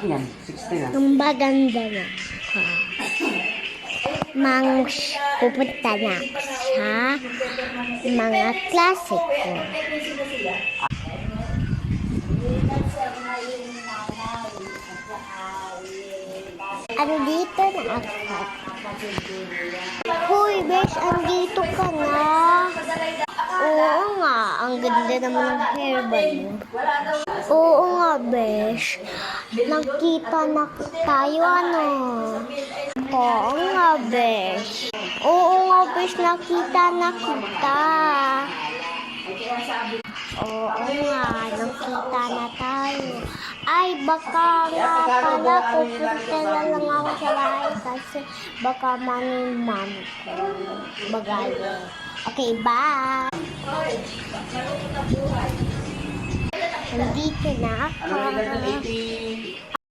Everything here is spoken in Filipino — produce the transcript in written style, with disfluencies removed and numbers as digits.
yan, 60 na. Ang maganda na ka. Pupunta na ako sa mga klase ko. Andito na ako. Hoy, Besh, andito ka na. Oo nga, ang ganda naman ng hairband mo. Oo nga, Besh. Nakita na tayo, ano? Oo nga, Besh. Oo nga, Besh, nakita na kita. Oo nga, nakita na tayo. Ay, baka nga pala pupunta na lang ako sa bahay kasi baka man ko. Bagayo. Okay, bye! Nandito na ako.